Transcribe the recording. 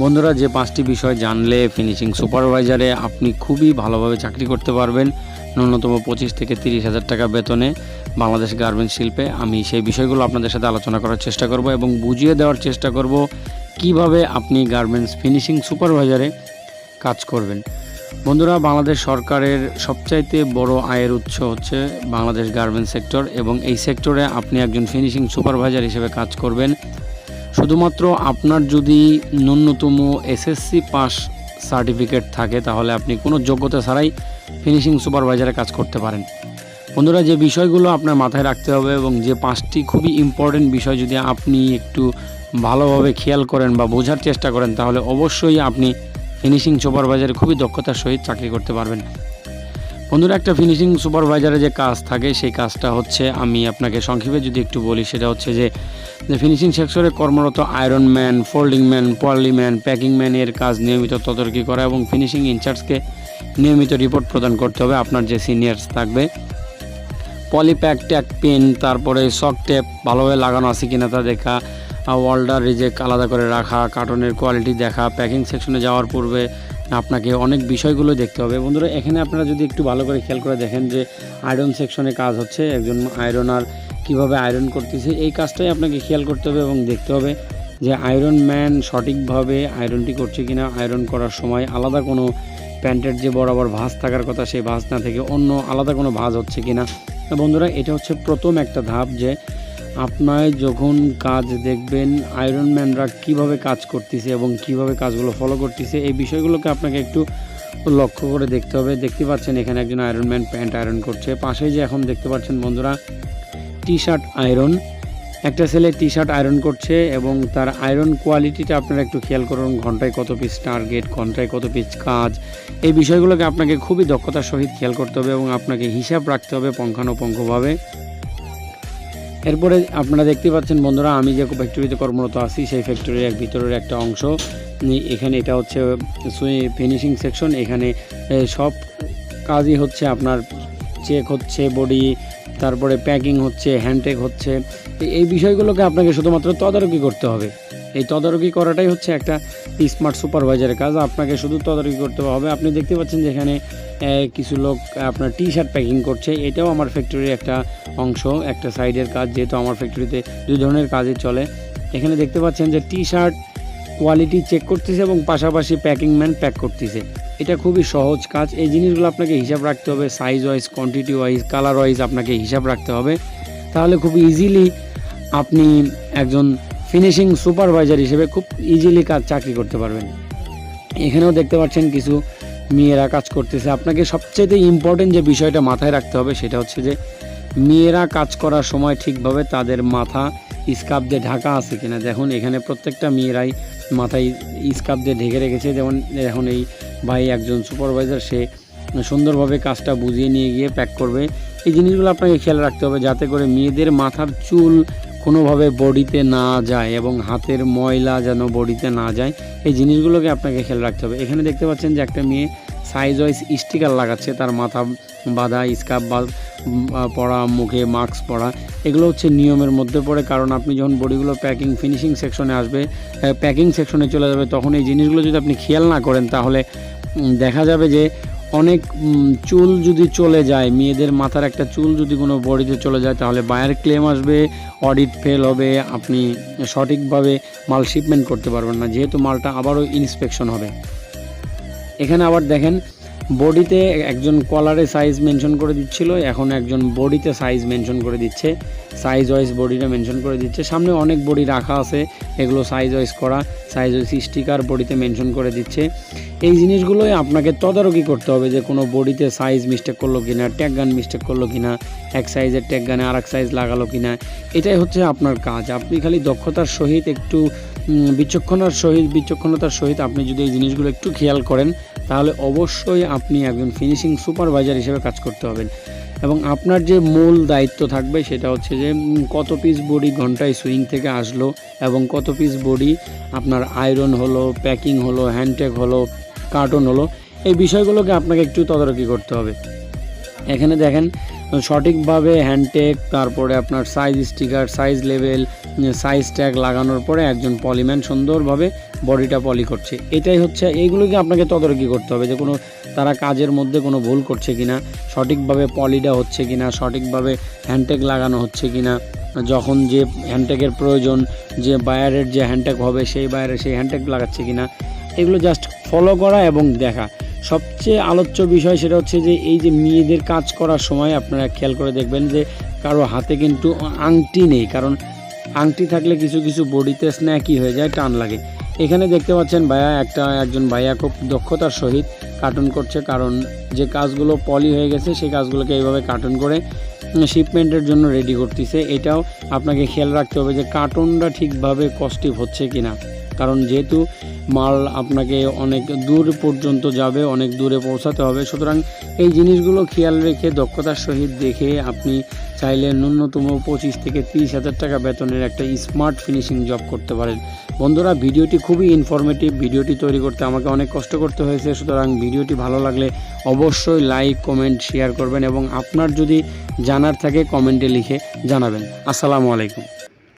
বন্ধুরা, যে 5টি বিষয় জানলে ফিনিশিং সুপারভাইজারে আপনি খুবই ভালোভাবে চাকরি করতে পারবেন ন্যূনতম 25 থেকে 30,000 টাকা বেতনে বাংলাদেশ গার্মেন্টস শিল্পে, আমি সেই বিষয়গুলো আপনাদের সাথে আলোচনা করার চেষ্টা করব এবং বুঝিয়ে দেওয়ার চেষ্টা করব কিভাবে আপনি গার্মেন্টস ফিনিশিং সুপারভাইজারে কাজ করবেন। বন্ধুরা, বাংলাদেশ সরকারের সবচাইতে বড় আয়ের উৎস হচ্ছে বাংলাদেশ গার্মেন্টস সেক্টর এবং এই সেক্টরে আপনি একজন ফিনিশিং সুপারভাইজার হিসেবে কাজ করবেন। শুধুমাত্র আপনার যদি ন্যূনতম এসএসসি পাস সার্টিফিকেট থাকে তাহলে আপনি কোনো যোগ্যতা ছাড়াই ফিনিশিং সুপারভাইজারে কাজ করতে পারেন। বন্ধুরা, যে বিষয়গুলো আপনার মাথায় রাখতে হবে এবং যে 5টি খুবই ইম্পর্টেন্ট বিষয় যদি আপনি একটু ভালোভাবে খেয়াল করেন বা বোঝার চেষ্টা করেন তাহলে অবশ্যই আপনি ফিনিশিং সুপারভাইজারে খুবই দক্ষতার সহিত চাকরি করতে পারবেন। বন্ধুরা, একটা ফিনিশিং সুপারভাইজারে যে কাজ থাকে সেই কাজটা হচ্ছে, আমি আপনাকে সংক্ষেপে যদি একটু বলি, সেটা হচ্ছে যে ফিনিশিং সেক্টরে কর্মরত আয়রন ম্যান, ফোল্ডিং ম্যান, পলি ম্যান, প্যাকিং ম্যানের কাজ নিয়মিত তদারকি করা এবং ফিনিশিং ইনচার্জকে নিয়মিত রিপোর্ট প্রদান করতে হবে আপনার যে সিনিয়র্স থাকবে। পলিপ্যাক, ট্যাগ পেন, তারপরে সক টেপ ভালোভাবে লাগানো আছে কিনা তা দেখা, ওয়াল্ডার রিজেক্ট আলাদা করে রাখা, কার্টনের কোয়ালিটি দেখা, প্যাকিং সেকশনে যাওয়ার পূর্বে আপনাকে অনেক বিষয়গুলো দেখতে হবে। বন্ধুরা, এখানে আপনারা যদি একটু ভালো করে খেয়াল করে দেখেন যে আয়রন সেকশনে কাজ হচ্ছে, একজন আয়রনার কীভাবে আয়রন করতেছে এই কাজটাই আপনাকে খেয়াল করতে হবে এবং দেখতে হবে যে আয়রন ম্যান সঠিকভাবে আয়রনটি করছে কিনা, আয়রন করার সময় আলাদা কোনো প্যান্টের যে বরাবর ভাঁজ থাকার কথা সেই ভাঁজ না থেকে অন্য আলাদা কোনো ভাঁজ হচ্ছে কিনা। বন্ধুরা, এটা হচ্ছে প্রথম একটা ধাপ যে আপনার যখন কাজ দেখবেন আয়রন ম্যানরা কীভাবে কাজ করতেছে এবং কিভাবে কাজগুলো ফলো করতেছে এই বিষয়গুলোকে আপনাকে একটু লক্ষ্য করে দেখতে হবে। দেখতে পাচ্ছেন এখানে একজন আয়রন ম্যান প্যান্ট আয়রন করছে, পাশেই যে এখন দেখতে পাচ্ছেন বন্ধুরা টি শার্ট আয়রন, একটা ছেলে টি শার্ট আয়রন করছে এবং তার আয়রন কোয়ালিটিটা আপনারা একটু খেয়াল করুন, ঘন্টায় কত পিস টার্গেট, ঘন্টায় কত পিস কাজ, এই বিষয়গুলোকে আপনাকে খুবই দক্ষতার সহিত খেয়াল করতে হবে এবং আপনাকে হিসাব রাখতে হবে পুঙ্খানুপুঙ্খভাবে। এরপরে আপনারা দেখতে পাচ্ছেন বন্ধুরা, আমি যে ফ্যাক্টরিতে কর্মরত আছি সেই ফ্যাক্টরির ভিতরের একটা অংশ, এখানে এটা হচ্ছে ফিনিশিং সেকশন। এখানে সব কাজই হচ্ছে আপনার চেক হচ্ছে, বডি, তারপরে প্যাকিং হচ্ছে, হ্যান্ডটেক হচ্ছে, এই বিষয়গুলোকে আপনাকে শুধুমাত্র তদারকি করতে হবে। এই তদারকি করাটাই হচ্ছে একটা স্মার্ট সুপারভাইজারের কাজ, আপনাকে শুধু তদারকি করতে হবে। আপনি দেখতে পাচ্ছেন যে এখানে কিছু লোক আপনার টি শার্ট প্যাকিং করছে, এটাও আমার ফ্যাক্টরির একটা অংশ, একটা সাইডের কাজ, যেহেতু আমার ফ্যাক্টরিতে 2 ধরনের কাজই চলে। এখানে দেখতে পাচ্ছেন যে টি শার্ট কোয়ালিটি চেক করতেছে এবং পাশাপাশি প্যাকিং ম্যান প্যাক করতেছে। এটা খুবই সহজ কাজ, এই জিনিসগুলো আপনাকে হিসাব রাখতে হবে, size wise, quantity wise, colour wise আপনাকে হিসাব রাখতে হবে, তাহলে খুব ইজিলি আপনি একজন ফিনিশিং সুপারভাইজার হিসেবে খুব ইজিলি চাকরি করতে পারবেন। এখানেও দেখতে পাচ্ছেন কিছু মেয়েরা কাজ করতেছে। আপনাকে সবচেয়ে ইম্পর্টেন্ট যে বিষয়টা মাথায় রাখতে হবে সেটা হচ্ছে যে মেয়েরা কাজ করার সময় ঠিকভাবে তাদের মাথা স্কার্ফ দিয়ে ঢাকা আছে কিনা। দেখুন এখানে প্রত্যেকটা মেয়েরাই মাথায় স্কার্ফ দিয়ে ঢেকে রেখেছে। যেমন এখন এই ভাই একজন সুপারভাইজার, সে সুন্দরভাবে কাজটা বুঝিয়ে নিয়ে গিয়ে প্যাক করবে। এই জিনিসগুলো আপনাকে খেয়াল রাখতে হবে যাতে করে মেয়েদের মাথার চুল কোনোভাবে বডিতে না যায় এবং হাতের ময়লা যেন বডিতে না যায়, এই জিনিসগুলোকে আপনাকে খেয়াল রাখতে হবে। এখানে দেখতে পাচ্ছেন যে একটা মেয়ে সাইজ ওয়াইজ স্টিকার লাগাচ্ছে, তার মাথা বাঁধা, স্কার্ফ পরা, মুখে মাস্ক পরা, এগুলো হচ্ছে নিয়মের মধ্যে পড়ে। কারণ আপনি যখন বডিগুলো প্যাকিং ফিনিশিং সেকশনে আসবে, প্যাকিং সেকশনে চলে যাবে, তখন এই জিনিসগুলো যদি আপনি খেয়াল না করেন তাহলে দেখা যাবে যে অনেক চুল যদি চলে যায়, মেয়েদের মাথার একটা চুল যদি কোনো বডিতে চলে যায় তাহলে বায়ার ক্লেম আসবে, অডিট ফেল হবে, আপনি সঠিকভাবে মাল শিপমেন্ট করতে পারবেন না, যেহেতু মালটা আবারও ইন্সপেকশন হবে। এখানে আবার দেখেন বডিতে একজন কলারে সাইজ মেনশন করে দিচ্ছিল, এখন একজন বডিতে সাইজ মেনশন করে দিচ্ছে, সাইজ ওয়াইজ বডিটা মেনশন করে দিচ্ছে। সামনে অনেক বডি রাখা আছে, এগুলো সাইজ ওয়াইজ করা, সাইজ ওয়াইজ স্টিকার বডিতে মেনশন করে দিচ্ছে। এই জিনিসগুলোই আপনাকে তদারকি করতে হবে যে কোনো বডিতে সাইজ মিস্টেক করলো কিনা, ট্যাগ গান মিস্টেক করলো কিনা, এক সাইজের ট্যাগ গানে আর এক সাইজ লাগালো কিনা, এটাই হচ্ছে আপনার কাজ। আপনি খালি দক্ষতার সহিত একটু বিচক্ষণতার সহিত আপনি যদি এই জিনিসগুলো একটু খেয়াল করেন তাহলে অবশ্যই আপনি একজন ফিনিশিং সুপারভাইজার হিসেবে কাজ করতে হবেন। এবং আপনার যে মূল দায়িত্ব থাকবে সেটা হচ্ছে যে কত পিস বডি ঘন্টায় সুইং থেকে আসলো এবং কত পিস বডি আপনার আয়রন হলো, প্যাকিং হলো, হ্যান্ডটেক হলো, কার্টন হলো, এই বিষয়গুলোকে আপনাকে একটু তদারকি করতে হবে। এখানে দেখেন সঠিকভাবে হ্যান্ডটেক, তারপরে আপনার size sticker, size level, size tag লাগানোর পরে একজন পলিম্যান সুন্দরভাবে বডিটা পলি করছে। এটাই হচ্ছে, এইগুলোকে আপনাকে তদারকি করতে হবে যে কোনো তারা কাজের মধ্যে কোনো ভুল করছে কিনা, সঠিকভাবে পলিটা হচ্ছে কিনা, সঠিকভাবে হ্যান্ডটেক লাগানো হচ্ছে কিনা, যখন যে হ্যান্ডটেকের প্রয়োজন, যে বায়ারের যে হ্যান্ডটেক হবে সেই বায়ারের সেই হ্যান্ডটেক লাগাচ্ছে কিনা, এগুলো জাস্ট ফলো করা এবং দেখা। সবচেয়ে আলোচ্য বিষয় সেটা হচ্ছে যে এই যে মেয়েদের কাজ করার সময় আপনারা খেয়াল করে দেখবেন যে কারো হাতে কিন্তু আংটি নেই, কারণ আংটি থাকলে কিছু কিছু বডিতে স্ন্যাকি হয়ে যায়, টান লাগে। এখানে দেখতে পাচ্ছেন একজন ভাইয়া খুব দক্ষতার সহিত কার্টুন করছে, কারণ যে কাজগুলো পলি হয়ে গেছে সেই কাজগুলোকে এইভাবে কার্টুন করে শিপমেন্টের জন্য রেডি করতেছে। এটাও আপনাকে খেয়াল রাখতে হবে যে কার্টুনটা ঠিকভাবে কস্টিভ হচ্ছে কিনা, কারণ যেহেতু মাল আপনাকে অনেক দূর পর্যন্ত যাবে, অনেক দূরে পৌঁছাতে হবে, সুতরাং এই জিনিসগুলো খেয়াল রেখে দক্ষতার সহিত দেখে আপনি চাইলে ন্যূনতম 25 থেকে 30 হাজার টাকা বেতনের একটা স্মার্ট ফিনিশিং জব করতে পারেন। বন্ধুরা, ভিডিওটি খুবই ইনফরমেটিভ, ভিডিওটি তৈরি করতে আমাকে অনেক কষ্ট করতে হয়েছে, সুতরাং ভিডিওটি ভালো লাগলে অবশ্যই লাইক, কমেন্ট, শেয়ার করবেন এবং আপনার যদি জানার থাকে কমেন্টে লিখে জানাবেন। আসসালামু আলাইকুম।